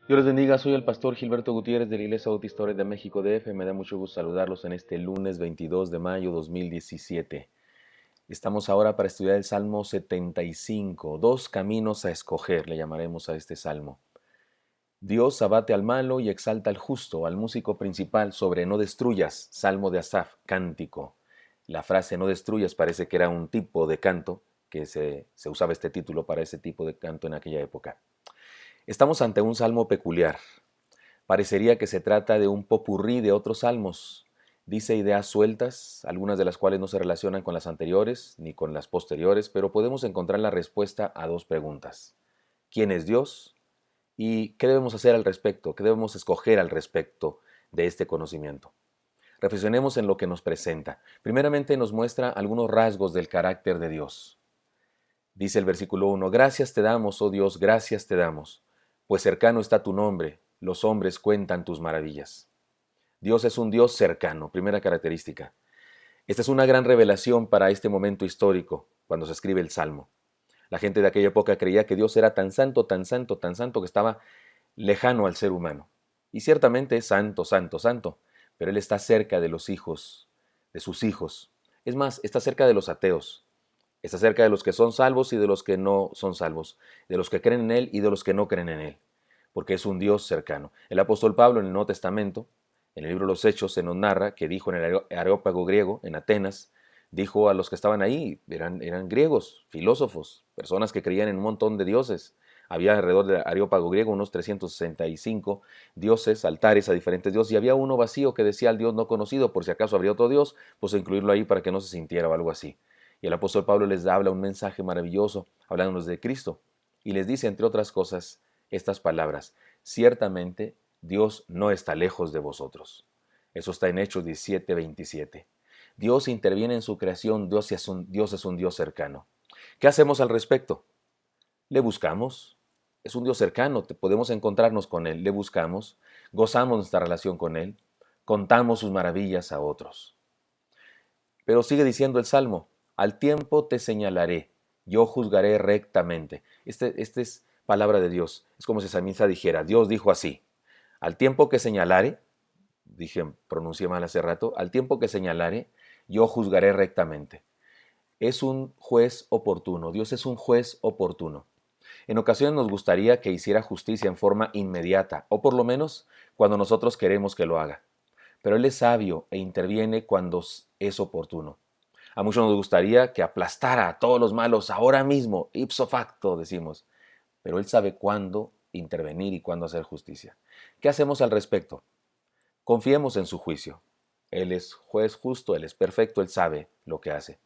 Dios les bendiga, soy el pastor Gilberto Gutiérrez de la Iglesia Bautista Ores de México DF. Me da mucho gusto saludarlos en este lunes 22 de mayo 2017. Estamos ahora para estudiar el Salmo 75, dos caminos a escoger, le llamaremos a este salmo. Dios abate al malo y exalta al justo, al músico principal sobre no destruyas, Salmo de Asaf, cántico. La frase no destruyas parece que era un tipo de canto, que se usaba este título para ese tipo de canto en aquella época. Estamos ante un salmo peculiar. Parecería que se trata de un popurrí de otros salmos. Dice ideas sueltas, algunas de las cuales no se relacionan con las anteriores ni con las posteriores, pero podemos encontrar la respuesta a dos preguntas. ¿Quién es Dios? ¿Y qué debemos hacer al respecto? ¿Qué debemos escoger al respecto de este conocimiento? Reflexionemos en lo que nos presenta. Primeramente nos muestra algunos rasgos del carácter de Dios. Dice el versículo 1, gracias te damos, oh Dios, gracias te damos, pues cercano está tu nombre, los hombres cuentan tus maravillas. Dios es un Dios cercano, primera característica. Esta es una gran revelación para este momento histórico, cuando se escribe el Salmo. La gente de aquella época creía que Dios era tan santo, tan santo, tan santo, que estaba lejano al ser humano. Y ciertamente es santo, santo, santo, pero Él está cerca de los hijos, de sus hijos. Es más, está cerca de los ateos. Está cerca de los que son salvos y de los que no son salvos, de los que creen en Él y de los que no creen en Él, porque es un Dios cercano. El apóstol Pablo en el Nuevo Testamento, en el libro de los Hechos, se nos narra que dijo en el Areópago griego, en Atenas, dijo a los que estaban ahí, eran griegos, filósofos, personas que creían en un montón de dioses. Había alrededor del Areópago griego unos 365 dioses, altares a diferentes dioses, y había uno vacío que decía al Dios no conocido, por si acaso habría otro Dios, pues incluirlo ahí para que no se sintiera o algo así. Y el apóstol Pablo les habla un mensaje maravilloso, hablándonos de Cristo, y les dice, entre otras cosas, estas palabras: ciertamente Dios no está lejos de vosotros. Eso está en Hechos 17:27. Dios interviene en su creación, Dios es un Dios cercano. ¿Qué hacemos al respecto? Le buscamos. Es un Dios cercano, podemos encontrarnos con Él, le buscamos, gozamos nuestra relación con Él, contamos sus maravillas a otros. Pero sigue diciendo el Salmo, al tiempo te señalaré, yo juzgaré rectamente. Este es palabra de Dios. Es como si el salmista dijera, Dios dijo así, al tiempo que señalare, pronuncié mal hace rato, al tiempo que señalare, yo juzgaré rectamente. Es un juez oportuno, Dios es un juez oportuno. En ocasiones nos gustaría que hiciera justicia en forma inmediata, o por lo menos cuando nosotros queremos que lo haga. Pero Él es sabio e interviene cuando es oportuno. A muchos nos gustaría que aplastara a todos los malos ahora mismo, ipso facto, decimos. Pero Él sabe cuándo intervenir y cuándo hacer justicia. ¿Qué hacemos al respecto? Confiemos en su juicio. Él es juez justo, Él es perfecto, Él sabe lo que hace.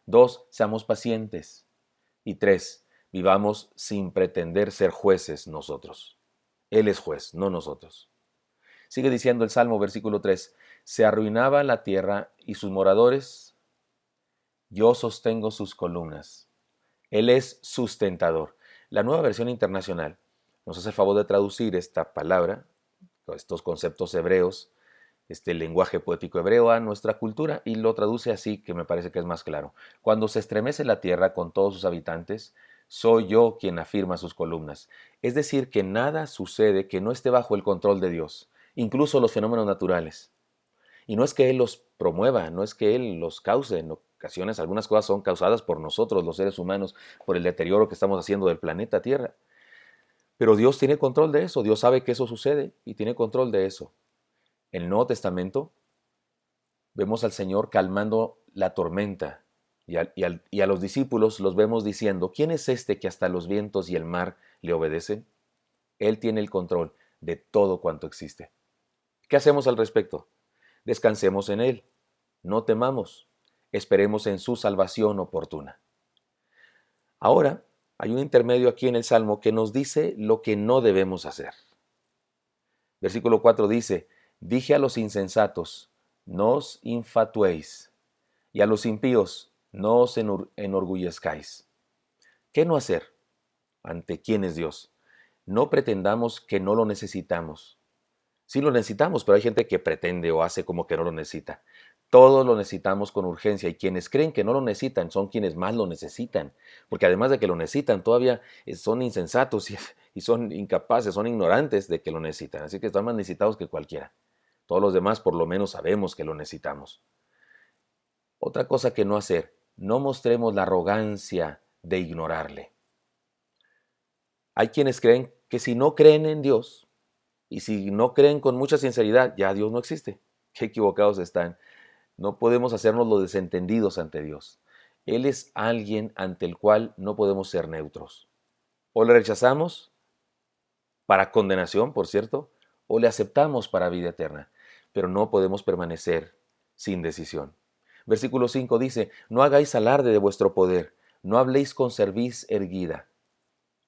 2, seamos pacientes. Y 3, vivamos sin pretender ser jueces nosotros. Él es juez, no nosotros. Sigue diciendo el Salmo, versículo 3, se arruinaba la tierra y sus moradores, yo sostengo sus columnas. Él es sustentador. La Nueva Versión Internacional nos hace el favor de traducir esta palabra, estos conceptos hebreos, este lenguaje poético hebreo a nuestra cultura y lo traduce así, que me parece que es más claro. Cuando se estremece la tierra con todos sus habitantes, soy yo quien afirma sus columnas. Es decir, que nada sucede que no esté bajo el control de Dios, incluso los fenómenos naturales. Y no es que Él los promueva, no es que Él los cause. En ocasiones algunas cosas son causadas por nosotros, los seres humanos, por el deterioro que estamos haciendo del planeta Tierra. Pero Dios tiene control de eso, Dios sabe que eso sucede y tiene control de eso. En el Nuevo Testamento vemos al Señor calmando la tormenta y a los discípulos los vemos diciendo, ¿quién es este que hasta los vientos y el mar le obedecen? Él tiene el control de todo cuanto existe. ¿Qué hacemos al respecto? Descansemos en Él, no temamos, esperemos en su salvación oportuna. Ahora, hay un intermedio aquí en el Salmo que nos dice lo que no debemos hacer. Versículo 4 dice, dije a los insensatos, no os infatuéis, y a los impíos, no os enorgullezcáis. ¿Qué no hacer? ¿Ante quién es Dios? No pretendamos que no lo necesitamos. Sí lo necesitamos, pero hay gente que pretende o hace como que no lo necesita. Todos lo necesitamos con urgencia y quienes creen que no lo necesitan son quienes más lo necesitan, porque además de que lo necesitan, todavía son insensatos y son incapaces, son ignorantes de que lo necesitan. Así que están más necesitados que cualquiera. Todos los demás por lo menos sabemos que lo necesitamos. Otra cosa que no hacer, no mostremos la arrogancia de ignorarle. Hay quienes creen que si no creen en Dios y si no creen con mucha sinceridad, ya Dios no existe. Qué equivocados están. No podemos hacernos los desentendidos ante Dios. Él es alguien ante el cual no podemos ser neutros. O le rechazamos para condenación, por cierto, o le aceptamos para vida eterna, pero no podemos permanecer sin decisión. Versículo 5 dice, no hagáis alarde de vuestro poder, no habléis con cerviz erguida.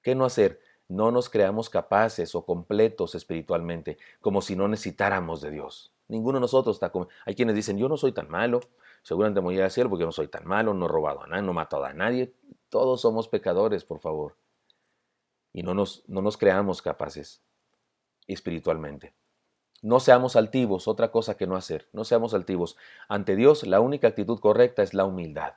¿Qué no hacer? No nos creamos capaces o completos espiritualmente, como si no necesitáramos de Dios. Ninguno de nosotros está como... Hay quienes dicen, yo no soy tan malo, seguramente me voy a decir porque yo no soy tan malo, no he robado a nadie, no he matado a nadie. Todos somos pecadores, por favor. Y no nos creamos capaces espiritualmente. No seamos altivos, otra cosa que no hacer. No seamos altivos. Ante Dios, la única actitud correcta es la humildad.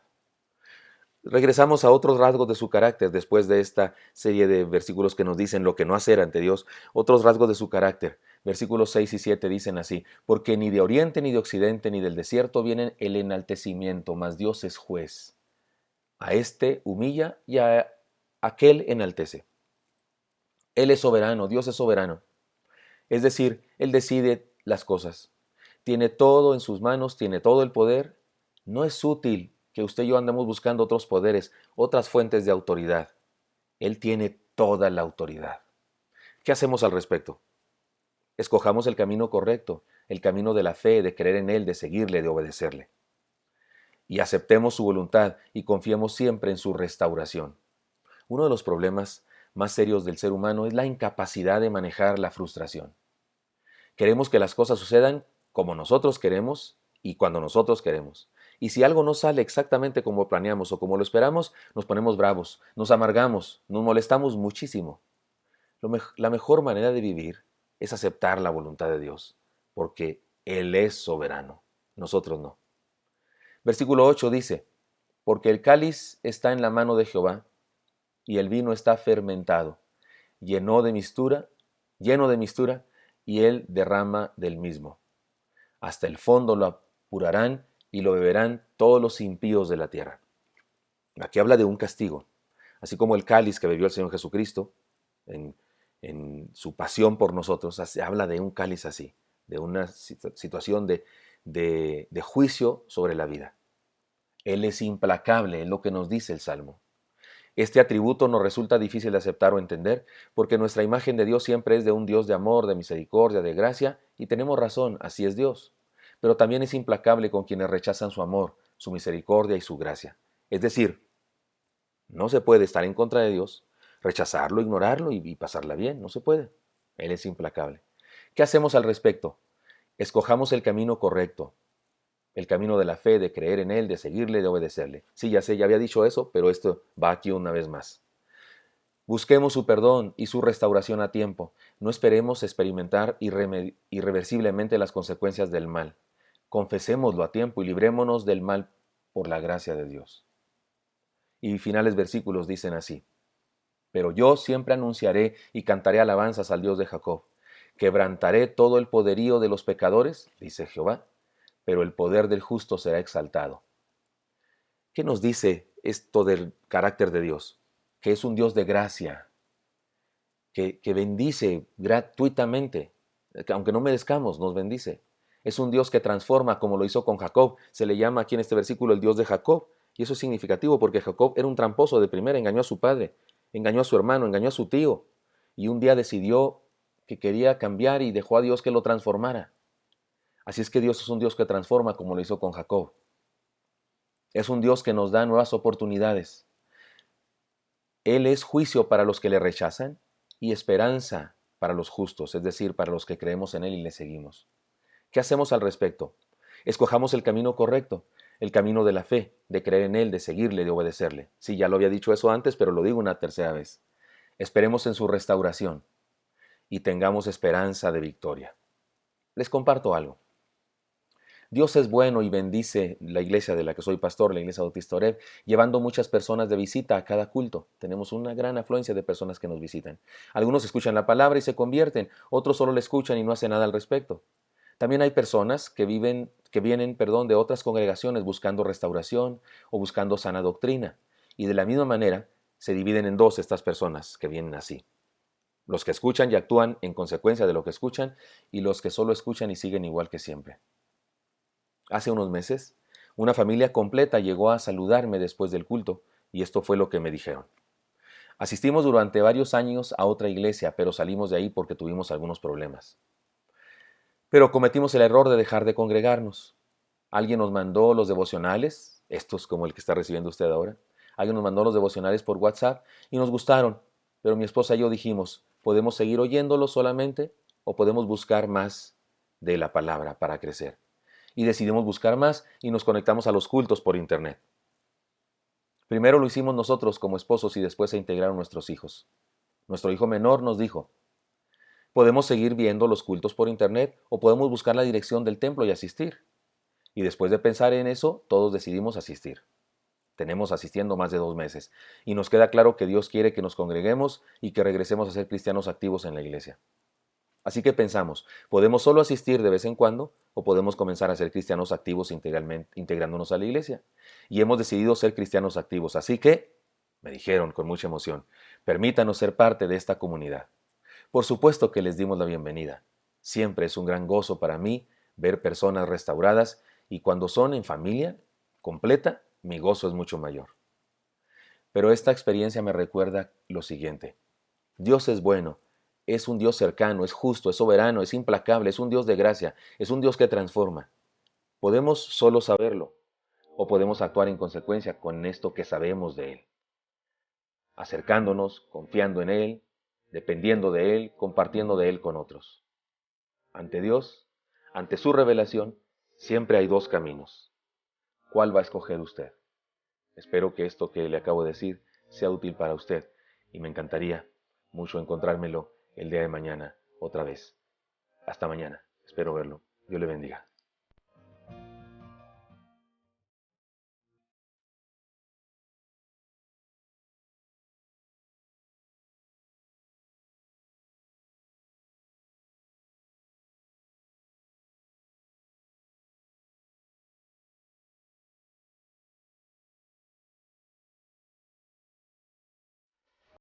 Regresamos a otros rasgos de su carácter después de esta serie de versículos que nos dicen lo que no hacer ante Dios. Otros rasgos de su carácter. Versículos 6 y 7 dicen así, porque ni de oriente, ni de occidente, ni del desierto viene el enaltecimiento, mas Dios es juez. A este humilla y a aquel enaltece. Él es soberano, Dios es soberano. Es decir, Él decide las cosas. Tiene todo en sus manos, tiene todo el poder. No es útil que usted y yo andemos buscando otros poderes, otras fuentes de autoridad. Él tiene toda la autoridad. ¿Qué hacemos al respecto? Escojamos el camino correcto, el camino de la fe, de creer en Él, de seguirle, de obedecerle. Y aceptemos su voluntad y confiemos siempre en su restauración. Uno de los problemas más serios del ser humano es la incapacidad de manejar la frustración. Queremos que las cosas sucedan como nosotros queremos y cuando nosotros queremos. Y si algo no sale exactamente como planeamos o como lo esperamos, nos ponemos bravos, nos amargamos, nos molestamos muchísimo. La mejor manera de vivir es aceptar la voluntad de Dios, porque Él es soberano, nosotros no. Versículo 8 dice, porque el cáliz está en la mano de Jehová, y el vino está fermentado, lleno de mistura, y Él derrama del mismo. Hasta el fondo lo apurarán y lo beberán todos los impíos de la tierra. Aquí habla de un castigo, así como el cáliz que bebió el Señor Jesucristo en su pasión por nosotros, habla de un cáliz así, de una situación de juicio sobre la vida. Él es implacable, es lo que nos dice el Salmo. Este atributo nos resulta difícil de aceptar o entender porque nuestra imagen de Dios siempre es de un Dios de amor, de misericordia, de gracia, y tenemos razón, así es Dios. Pero también es implacable con quienes rechazan su amor, su misericordia y su gracia. Es decir, no se puede estar en contra de Dios, rechazarlo, ignorarlo y pasarla bien, no se puede. Él es implacable. ¿Qué hacemos al respecto? Escojamos el camino correcto, el camino de la fe, de creer en Él, de seguirle, de obedecerle. Sí, ya sé, ya había dicho eso, pero esto va aquí una vez más. Busquemos su perdón y su restauración a tiempo. No esperemos experimentar irreversiblemente las consecuencias del mal. Confesémoslo a tiempo y librémonos del mal por la gracia de Dios. Y finales versículos dicen así. Pero yo siempre anunciaré y cantaré alabanzas al Dios de Jacob. Quebrantaré todo el poderío de los pecadores, dice Jehová, pero el poder del justo será exaltado. ¿Qué nos dice esto del carácter de Dios? Que es un Dios de gracia, que bendice gratuitamente, que aunque no merezcamos, nos bendice. Es un Dios que transforma como lo hizo con Jacob. Se le llama aquí en este versículo el Dios de Jacob. Y eso es significativo porque Jacob era un tramposo de primera, engañó a su padre, engañó a su hermano, engañó a su tío. Y un día decidió que quería cambiar y dejó a Dios que lo transformara. Así es que Dios es un Dios que transforma como lo hizo con Jacob. Es un Dios que nos da nuevas oportunidades. Él es juicio para los que le rechazan y esperanza para los justos, es decir, para los que creemos en Él y le seguimos. ¿Qué hacemos al respecto? Escojamos el camino correcto, el camino de la fe, de creer en Él, de seguirle, de obedecerle. Sí, ya lo había dicho eso antes, pero lo digo una tercera vez. Esperemos en su restauración y tengamos esperanza de victoria. Les comparto algo. Dios es bueno y bendice la iglesia de la que soy pastor, la iglesia Bautista Oreb, llevando muchas personas de visita a cada culto. Tenemos una gran afluencia de personas que nos visitan. Algunos escuchan la palabra y se convierten, otros solo la escuchan y no hacen nada al respecto. También hay personas que vienen, de otras congregaciones buscando restauración o buscando sana doctrina. Y de la misma manera se dividen en dos estas personas que vienen así. Los que escuchan y actúan en consecuencia de lo que escuchan y los que solo escuchan y siguen igual que siempre. Hace unos meses, una familia completa llegó a saludarme después del culto y esto fue lo que me dijeron. Asistimos durante varios años a otra iglesia, pero salimos de ahí porque tuvimos algunos problemas. Pero cometimos el error de dejar de congregarnos. Alguien nos mandó los devocionales, estos como el que está recibiendo usted ahora. Alguien nos mandó los devocionales por WhatsApp y nos gustaron, pero mi esposa y yo dijimos, ¿podemos seguir oyéndolos solamente o podemos buscar más de la palabra para crecer? Y decidimos buscar más y nos conectamos a los cultos por internet. Primero lo hicimos nosotros como esposos y después se integraron nuestros hijos. Nuestro hijo menor nos dijo, podemos seguir viendo los cultos por internet o podemos buscar la dirección del templo y asistir. Y después de pensar en eso, todos decidimos asistir. Tenemos asistiendo más de 2 meses y nos queda claro que Dios quiere que nos congreguemos y que regresemos a ser cristianos activos en la iglesia. Así que pensamos, ¿podemos solo asistir de vez en cuando o podemos comenzar a ser cristianos activos integrándonos a la iglesia? Y hemos decidido ser cristianos activos, así que, me dijeron con mucha emoción, permítanos ser parte de esta comunidad. Por supuesto que les dimos la bienvenida. Siempre es un gran gozo para mí ver personas restauradas y cuando son en familia completa, mi gozo es mucho mayor. Pero esta experiencia me recuerda lo siguiente. Dios es bueno, es un Dios cercano, es justo, es soberano, es implacable, es un Dios de gracia, es un Dios que transforma. Podemos solo saberlo o podemos actuar en consecuencia con esto que sabemos de Él. Acercándonos, confiando en Él, dependiendo de Él, compartiendo de Él con otros. Ante Dios, ante su revelación, siempre hay 2 caminos. ¿Cuál va a escoger usted? Espero que esto que le acabo de decir sea útil para usted y me encantaría mucho encontrármelo el día de mañana otra vez. Hasta mañana. Espero verlo. Dios le bendiga.